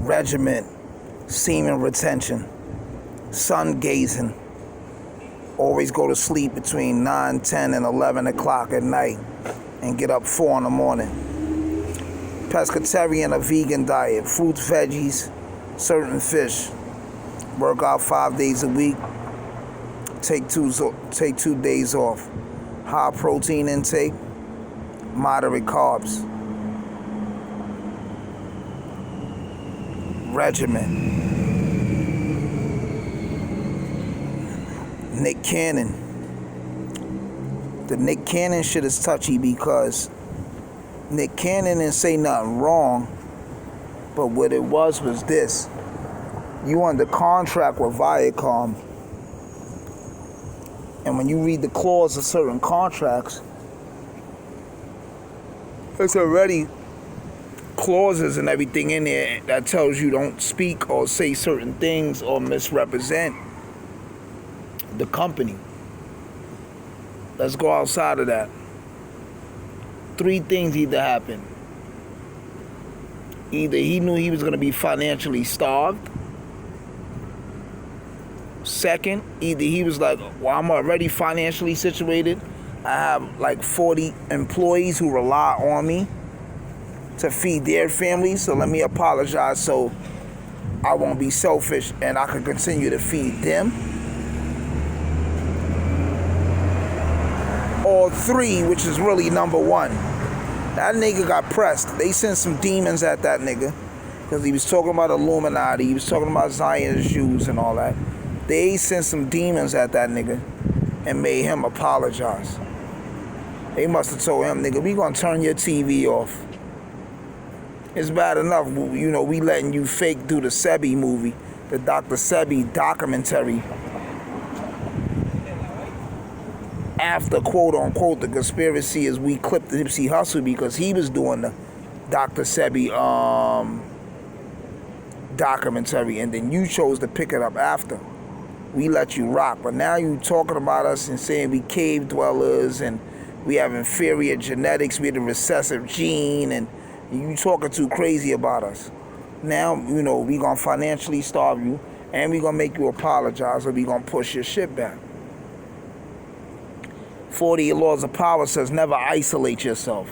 regiment, semen retention, sun gazing. Always go to sleep between 9, 10, and 11 o'clock at night and get up 4 in the morning. Pescatarian or vegan diet, fruits, veggies, certain fish. Work out 5 days a week. Take 2 days off. High protein intake, moderate carbs. Regimen. Nick Cannon. The Nick Cannon shit is touchy because Nick Cannon didn't say nothing wrong, but what it was this. You under contract with Viacom, and when you read the clause of certain contracts, there's already clauses and everything in there that tells you don't speak or say certain things or misrepresent the company. Let's go outside of that. 3 things either happened. Either he knew he was going to be financially starved. Second, either he was like, well, I'm already financially situated. I have like 40 employees who rely on me to feed their families, so let me apologize so I won't be selfish and I can continue to feed them. Or 3, which is really number 1. That nigga got pressed. They sent some demons at that nigga because he was talking about Illuminati. He was talking about Zionist Jews and all that. They sent some demons at that nigga and made him apologize. They must have told him, nigga, we gonna turn your TV off. It's bad enough, you know, we letting you fake do the Sebi movie, the Dr. Sebi documentary. After, quote unquote, the conspiracy is we clipped the Nipsey Hussle because he was doing the Dr. Sebi documentary, and then you chose to pick it up after. We let you rock, but now you talking about us and saying we cave dwellers and we have inferior genetics, we had a recessive gene, and you talking too crazy about us. Now, you know, we gonna financially starve you and we gonna make you apologize or we gonna push your shit back. 40 laws of power says never isolate yourself.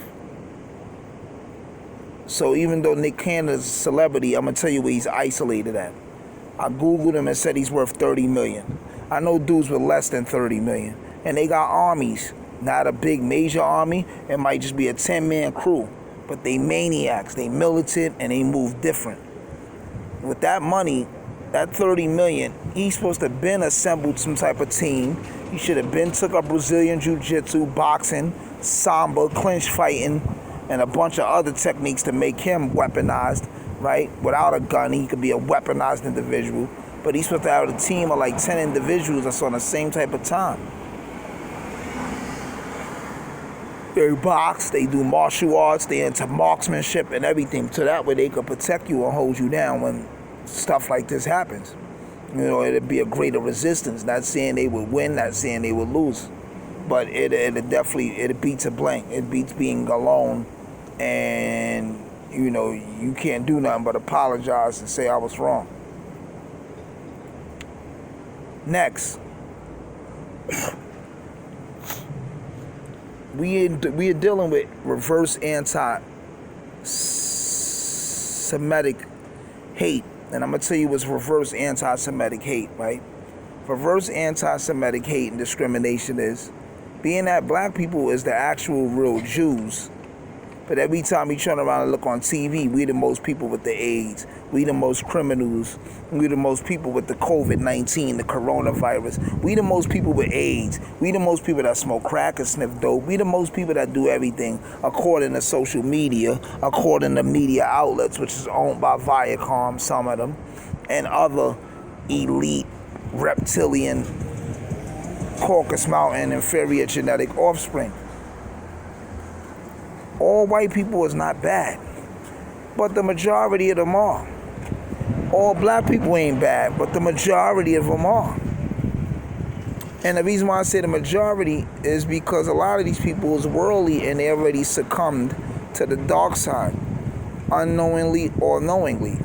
So even though Nick Cannon is a celebrity, I'm gonna tell you where he's isolated at. I Googled him and said he's worth 30 million. I know dudes with less than 30 million. And they got armies. Not a big major army. It might just be a 10-man crew. But they maniacs, they militant, and they move different. With that money, that 30 million, he's supposed to have been assembled some type of team. He should have been took up Brazilian Jiu-Jitsu, boxing, Samba, clinch fighting, and a bunch of other techniques to make him weaponized, right? Without a gun, he could be a weaponized individual. But he's supposed to have a team of like 10 individuals that's on the same type of time. They box, they do martial arts, they into marksmanship and everything. So that way they could protect you and hold you down when stuff like this happens. You know, it'd be a greater resistance. Not saying they would win, not saying they would lose. But it beats a blank. It beats being alone and, you know, you can't do nothing but apologize and say I was wrong. Next. We are dealing with reverse anti-Semitic hate. And I'm going to tell you what's reverse anti-Semitic hate, right? Reverse anti-Semitic hate and discrimination is being that black people is the actual real Jews. But every time we turn around and look on TV, we the most people with the AIDS. We the most criminals. We the most people with the COVID-19, the coronavirus. We the most people with AIDS. We the most people that smoke crack and sniff dope. We the most people that do everything according to social media, according to media outlets, which is owned by Viacom, some of them, and other elite reptilian Caucasus Mountain inferior genetic offspring. All white people is not bad, but the majority of them are. All black people ain't bad, but the majority of them are. And the reason why I say the majority is because a lot of these people is worldly and they already succumbed to the dark side, unknowingly or knowingly.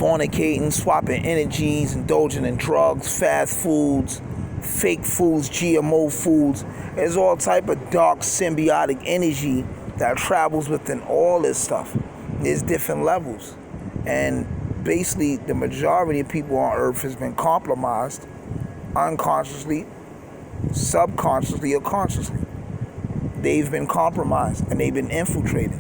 fornicating, swapping energies, indulging in drugs, fast foods, fake foods, GMO foods. There's all type of dark symbiotic energy that travels within all this stuff. There's different levels. And basically, the majority of people on Earth has been compromised unconsciously, subconsciously, or consciously. They've been compromised and they've been infiltrated.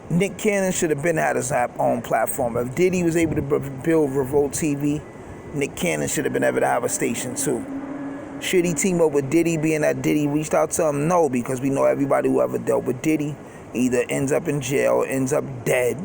Nick Cannon should have been had his own platform. If Diddy was able to build Revolt TV, Nick Cannon should have been able to have a station too. Should he team up with Diddy, being that Diddy reached out to him? No, because we know everybody who ever dealt with Diddy either ends up in jail, ends up dead,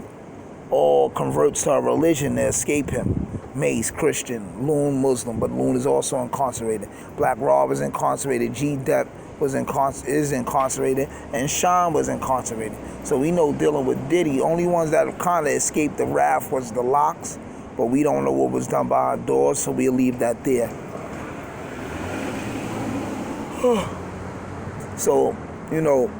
or converts to a religion to escape him. Mace, Christian, Loon, Muslim, but Loon is also incarcerated. Black Rob is incarcerated. G-Dep is incarcerated, and Sean was incarcerated. So we know dealing with Diddy, only ones that kind of escaped the wrath was the Locks, but we don't know what was done behind doors, so we'll leave that there. So, you know,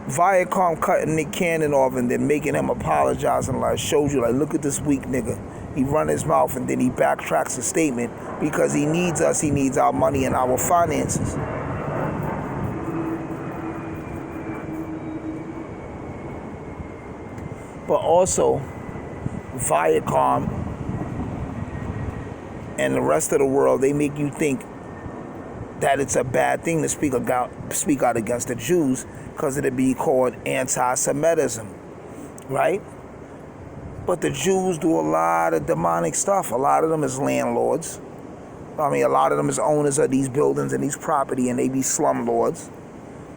Viacom cutting Nick Cannon off and then making him apologize and like showed you, like, look at this weak nigga. He run his mouth and then he backtracks the statement because he needs us, he needs our money and our finances. But also, Viacom and the rest of the world, they make you think that it's a bad thing to speak out against the Jews because it'd be called anti-Semitism, right? But the Jews do a lot of demonic stuff. A lot of them is landlords. I mean, a lot of them is owners of these buildings and these property, and they be slumlords.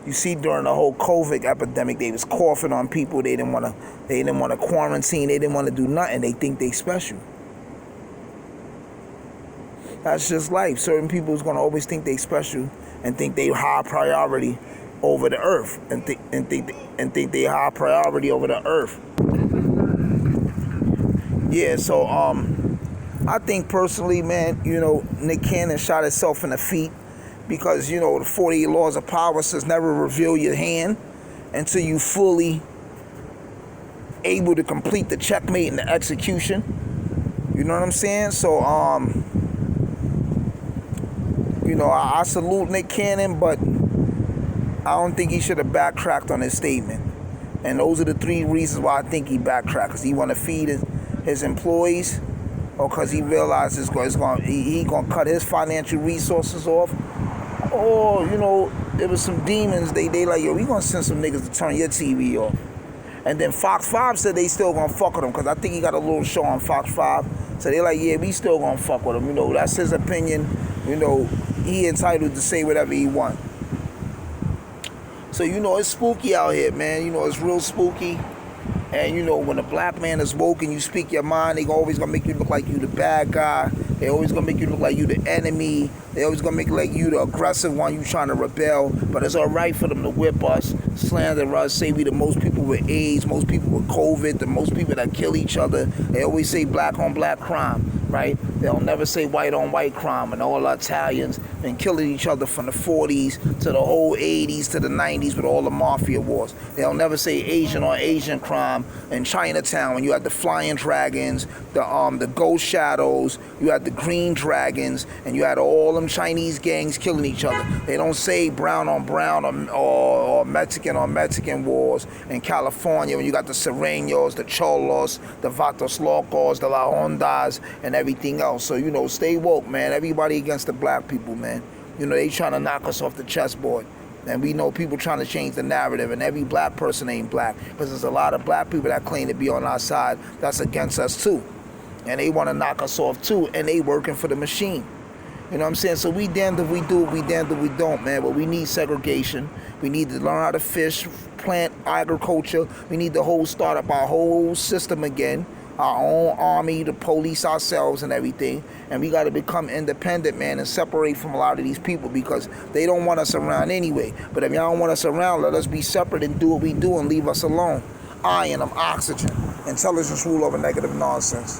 You see, during the whole COVID epidemic, they was coughing on people. They didn't want to quarantine. They didn't want to do nothing. They think they special. That's just life. Certain people is going to always think they special and think they high priority over the earth and think they high priority over the earth. Yeah, so I think personally, man, you know, Nick Cannon shot himself in the feet because, you know, the 48 laws of power says never reveal your hand until you fully able to complete the checkmate and the execution. You know what I'm saying? So, you know, I salute Nick Cannon, but I don't think he should have backtracked on his statement. And those are the three reasons why I think he backtracked. Because he want to feed his employees, or because he realizes he gonna cut his financial resources off, or, you know, there was some demons, they like, yo, we gonna send some niggas to turn your TV off. And then Fox 5 said they still gonna fuck with him, because I think he got a little show on Fox 5. So they like, yeah, we still gonna fuck with him. You know, that's his opinion. You know, he entitled to say whatever he want. So, you know, it's spooky out here, man. You know, it's real spooky. And, you know, when a black man is woke and you speak your mind, they always going to make you look like you the bad guy. They always going to make you look like you the enemy. They always going to make you like you the aggressive one, you trying to rebel. But it's all right for them to whip us, slander us, say we the most people with AIDS, most people with COVID, the most people that kill each other. They always say black on black crime, right? They'll never say white on white crime. And all Italians been killing each other from the 40s to the whole 80s to the 90s with all the mafia wars. They'll never say Asian on Asian crime in Chinatown when you had the flying dragons, the ghost shadows, you had the green dragons, and you had all them Chinese gangs killing each other. They don't say brown on brown or Mexican on Mexican wars in California when you got the Sereños, the Cholos, the Vatos Locos, the La Hondas, and everything else. So, you know, stay woke, man. Everybody against the black people, man. You know, they trying to knock us off the chessboard. And we know people trying to change the narrative, and every black person ain't black, because there's a lot of black people that claim to be on our side that's against us too. And they want to knock us off too, and they working for the machine. You know what I'm saying? So we damned if we do, we damned if we don't, man. But we need segregation. We need to learn how to fish, plant agriculture. We need to start up our whole system again. Our own army, to police ourselves and everything. And we got to become independent, man, and separate from a lot of these people, because they don't want us around anyway. But if y'all don't want us around, let us be separate and do what we do and leave us alone. I am oxygen. Intelligence rule over negative nonsense.